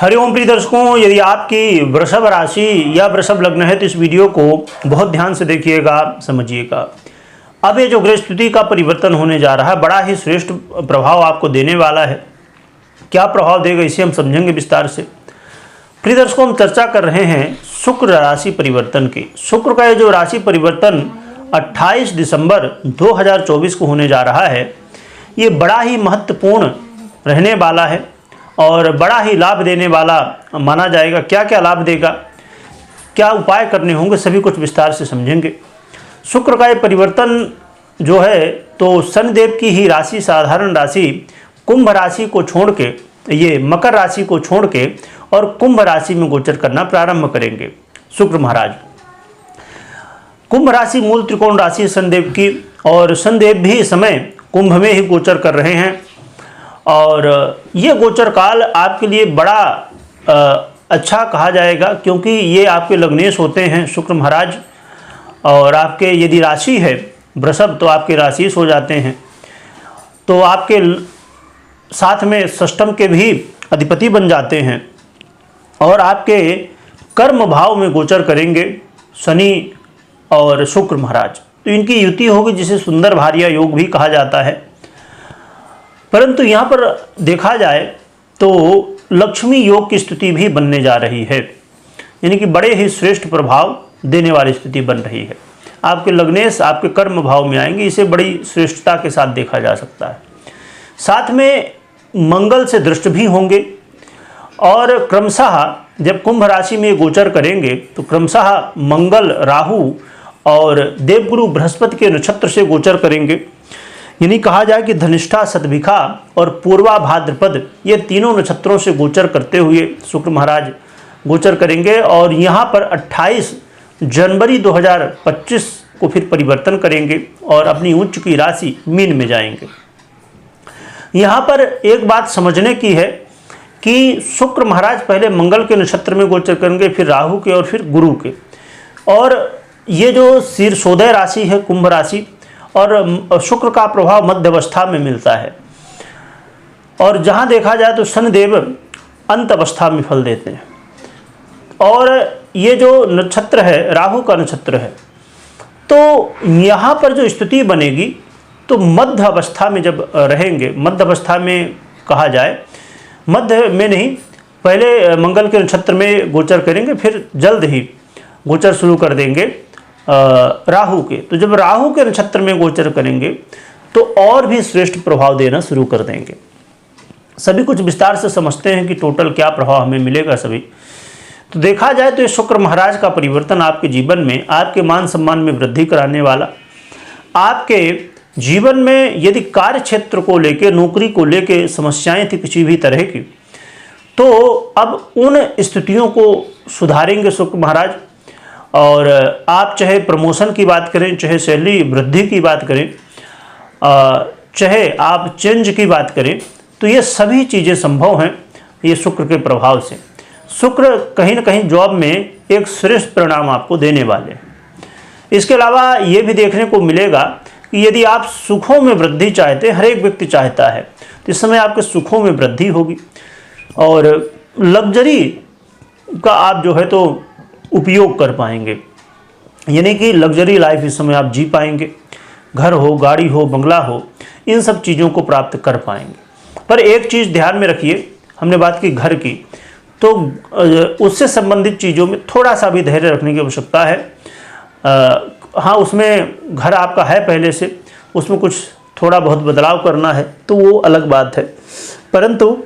हरिओम प्रिय दर्शकों, यदि आपकी वृषभ राशि या वृषभ लग्न है तो इस वीडियो को बहुत ध्यान से देखिएगा, समझिएगा। अब ये जो ग्रह स्थिति का परिवर्तन होने जा रहा है, बड़ा ही श्रेष्ठ प्रभाव आपको देने वाला है। क्या प्रभाव देगा इसे हम समझेंगे विस्तार से। प्रिय दर्शकों, हम चर्चा कर रहे हैं शुक्र राशि परिवर्तन की। शुक्र का ये जो राशि परिवर्तन 28 दिसंबर 2024 को होने जा रहा है, ये बड़ा ही महत्वपूर्ण रहने वाला है और बड़ा ही लाभ देने वाला माना जाएगा। क्या क्या लाभ देगा, क्या उपाय करने होंगे, सभी कुछ विस्तार से समझेंगे। शुक्र का ये परिवर्तन जो है तो शनिदेव की ही राशि, साधारण राशि कुंभ राशि को छोड़ के, ये मकर राशि को छोड़ के और कुंभ राशि में गोचर करना प्रारंभ करेंगे शुक्र महाराज। कुंभ राशि मूल त्रिकोण राशि शनिदेव की, और शनिदेव भी इस समय कुंभ में ही गोचर कर रहे हैं। और ये गोचर काल आपके लिए बड़ा अच्छा कहा जाएगा, क्योंकि ये आपके लग्नेश होते हैं शुक्र महाराज। और आपके यदि राशि है वृषभ तो आपके राशिश हो जाते हैं, तो आपके साथ में षष्ठम के भी अधिपति बन जाते हैं और आपके कर्म भाव में गोचर करेंगे शनि और शुक्र महाराज। तो इनकी युति होगी, जिसे सुंदर भार्या योग भी कहा जाता है। परंतु यहाँ पर देखा जाए तो लक्ष्मी योग की स्थिति भी बनने जा रही है, यानी कि बड़े ही श्रेष्ठ प्रभाव देने वाली स्थिति बन रही है। आपके लग्नेश आपके कर्म भाव में आएंगे, इसे बड़ी श्रेष्ठता के साथ देखा जा सकता है। साथ में मंगल से दृष्ट भी होंगे और क्रमशः जब कुंभ राशि में गोचर करेंगे तो क्रमशः मंगल, राहु और देवगुरु बृहस्पति के नक्षत्र से गोचर करेंगे। यानी कहा जाए कि धनिष्ठा, शतभिखा और पूर्वा भाद्रपद, ये तीनों नक्षत्रों से गोचर करते हुए शुक्र महाराज गोचर करेंगे। और यहाँ पर 28 जनवरी 2025 को फिर परिवर्तन करेंगे और अपनी उच्च की राशि मीन में जाएंगे। यहाँ पर एक बात समझने की है कि शुक्र महाराज पहले मंगल के नक्षत्र में गोचर करेंगे, फिर राहु के और फिर गुरु के। और ये जो शीर्षोदय राशि है कुंभ राशि, और शुक्र का प्रभाव मध्य अवस्था में मिलता है। और जहाँ देखा जाए तो शनिदेव अंत अवस्था में फल देते हैं। और ये जो नक्षत्र है राहु का नक्षत्र है, तो यहाँ पर जो स्थिति बनेगी तो मध्य अवस्था में जब रहेंगे, मध्य अवस्था में कहा जाए, मध्य में नहीं, पहले मंगल के नक्षत्र में गोचर करेंगे, फिर जल्द ही गोचर शुरू कर देंगे राहु के। तो जब राहु के नक्षत्र में गोचर करेंगे तो और भी श्रेष्ठ प्रभाव देना शुरू कर देंगे। सभी कुछ विस्तार से समझते हैं कि टोटल क्या प्रभाव हमें मिलेगा सभी। तो देखा जाए तो ये शुक्र महाराज का परिवर्तन आपके जीवन में, आपके मान सम्मान में वृद्धि कराने वाला, आपके जीवन में यदि कार्य क्षेत्र को लेके, नौकरी को लेके समस्याएं थी किसी भी तरह की, तो अब उन स्थितियों को सुधारेंगे शुक्र महाराज। और आप चाहे प्रमोशन की बात करें, चाहे सैलरी वृद्धि की बात करें, चाहे आप चेंज की बात करें, तो ये सभी चीज़ें संभव हैं ये शुक्र के प्रभाव से। शुक्र कहीं ना कहीं जॉब में एक श्रेष्ठ परिणाम आपको देने वाले हैं। इसके अलावा ये भी देखने को मिलेगा कि यदि आप सुखों में वृद्धि चाहते हैं, हर एक व्यक्ति चाहता है, तो इस समय आपके सुखों में वृद्धि होगी और लग्जरी का आप जो है तो उपयोग कर पाएंगे, यानी कि लग्जरी लाइफ इस समय आप जी पाएंगे। घर हो, गाड़ी हो, बंगला हो, इन सब चीज़ों को प्राप्त कर पाएंगे। पर एक चीज़ ध्यान में रखिए, हमने बात की घर की, तो उससे संबंधित चीज़ों में थोड़ा सा भी धैर्य रखने की आवश्यकता है। हाँ, उसमें घर आपका है पहले से, उसमें कुछ थोड़ा बहुत बदलाव करना है तो वो अलग बात है। परंतु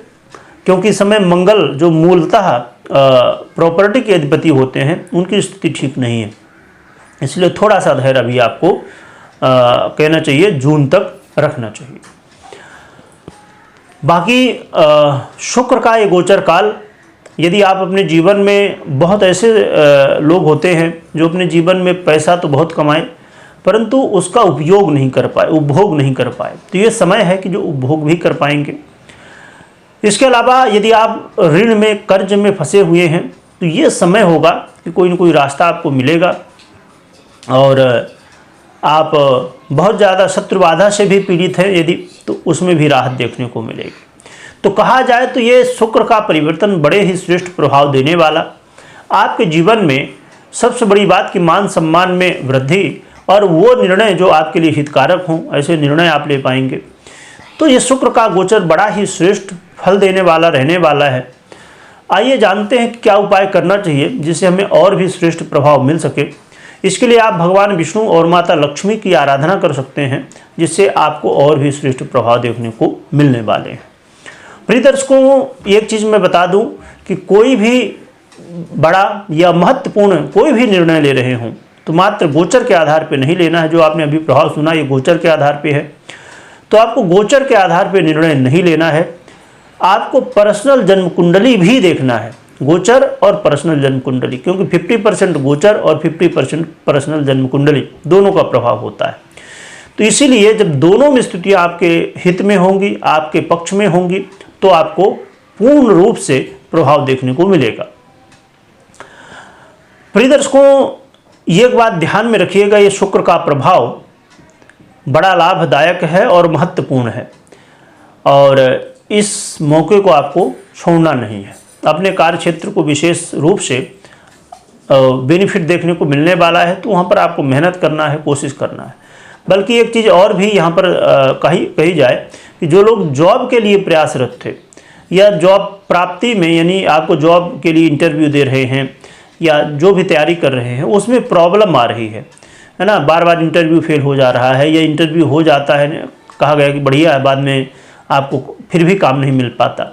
क्योंकि इस समय मंगल जो मूलतः प्रॉपर्टी के अधिपति होते हैं, उनकी स्थिति ठीक नहीं है, इसलिए थोड़ा सा धैर्य अभी आपको कहना चाहिए, जून तक रखना चाहिए। बाकी शुक्र का ये गोचर काल, यदि आप अपने जीवन में, बहुत ऐसे लोग होते हैं जो अपने जीवन में पैसा तो बहुत कमाए परंतु उसका उपयोग नहीं कर पाए, उपभोग नहीं कर पाए, तो ये समय है कि जो उपभोग भी कर पाएंगे। इसके अलावा यदि आप ऋण में, कर्ज में फंसे हुए हैं, तो ये समय होगा कि कोई ना कोई रास्ता आपको मिलेगा और आप बहुत ज़्यादा शत्रु बाधा से भी पीड़ित हैं यदि, तो उसमें भी राहत देखने को मिलेगी। तो कहा जाए तो ये शुक्र का परिवर्तन बड़े ही श्रेष्ठ प्रभाव देने वाला, आपके जीवन में सबसे बड़ी बात कि मान सम्मान में वृद्धि और वो निर्णय जो आपके लिए हितकारक हों, ऐसे निर्णय आप ले पाएंगे। तो ये शुक्र का गोचर बड़ा ही श्रेष्ठ फल देने वाला रहने वाला है। आइए जानते हैं कि क्या उपाय करना चाहिए जिससे हमें और भी श्रेष्ठ प्रभाव मिल सके। इसके लिए आप भगवान विष्णु और माता लक्ष्मी की आराधना कर सकते हैं, जिससे आपको और भी श्रेष्ठ प्रभाव देखने को मिलने वाले हैं। प्रिय दर्शकों, एक चीज़ मैं बता दूं कि कोई भी बड़ा या महत्वपूर्ण कोई भी निर्णय ले रहे हों तो मात्र गोचर के आधार पर नहीं लेना है। जो आपने अभी प्रभाव सुना ये गोचर के आधार पर है, तो आपको गोचर के आधार पर निर्णय नहीं लेना है। आपको पर्सनल जन्म कुंडली भी देखना है, गोचर और पर्सनल जन्म कुंडली, क्योंकि 50% गोचर और 50% पर्सनल जन्म कुंडली दोनों का प्रभाव होता है। तो इसीलिए जब दोनों में स्थितियाँ आपके हित में होंगी, आपके पक्ष में होंगी, तो आपको पूर्ण रूप से प्रभाव देखने को मिलेगा। प्रिय दर्शकों, एक बात ध्यान में रखिएगा, ये शुक्र का प्रभाव बड़ा लाभदायक है और महत्वपूर्ण है, और इस मौके को आपको छोड़ना नहीं है। अपने कार्य क्षेत्र को विशेष रूप से बेनिफिट देखने को मिलने वाला है, तो वहाँ पर आपको मेहनत करना है, कोशिश करना है। बल्कि एक चीज़ और भी यहाँ पर कही जाए कि जो लोग जॉब के लिए प्रयासरत थे या जॉब प्राप्ति में, यानी आपको जॉब के लिए इंटरव्यू दे रहे हैं या जो भी तैयारी कर रहे हैं, उसमें प्रॉब्लम आ रही है ना, बार बार इंटरव्यू फेल हो जा रहा है या इंटरव्यू हो जाता है, कहा गया कि बढ़िया है, बाद में आपको फिर भी काम नहीं मिल पाता।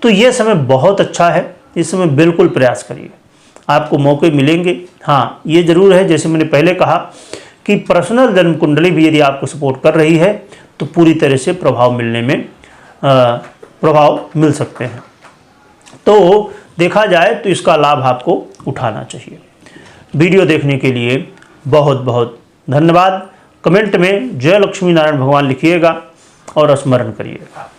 तो ये समय बहुत अच्छा है, इस समय बिल्कुल प्रयास करिए, आपको मौके मिलेंगे। हाँ, ये ज़रूर है, जैसे मैंने पहले कहा कि पर्सनल जन्म कुंडली भी यदि आपको सपोर्ट कर रही है तो पूरी तरह से प्रभाव मिलने में प्रभाव मिल सकते हैं। तो देखा जाए तो इसका लाभ आपको उठाना चाहिए। वीडियो देखने के लिए बहुत बहुत धन्यवाद। कमेंट में जय लक्ष्मी नारायण भगवान लिखिएगा और स्मरण करिएगा।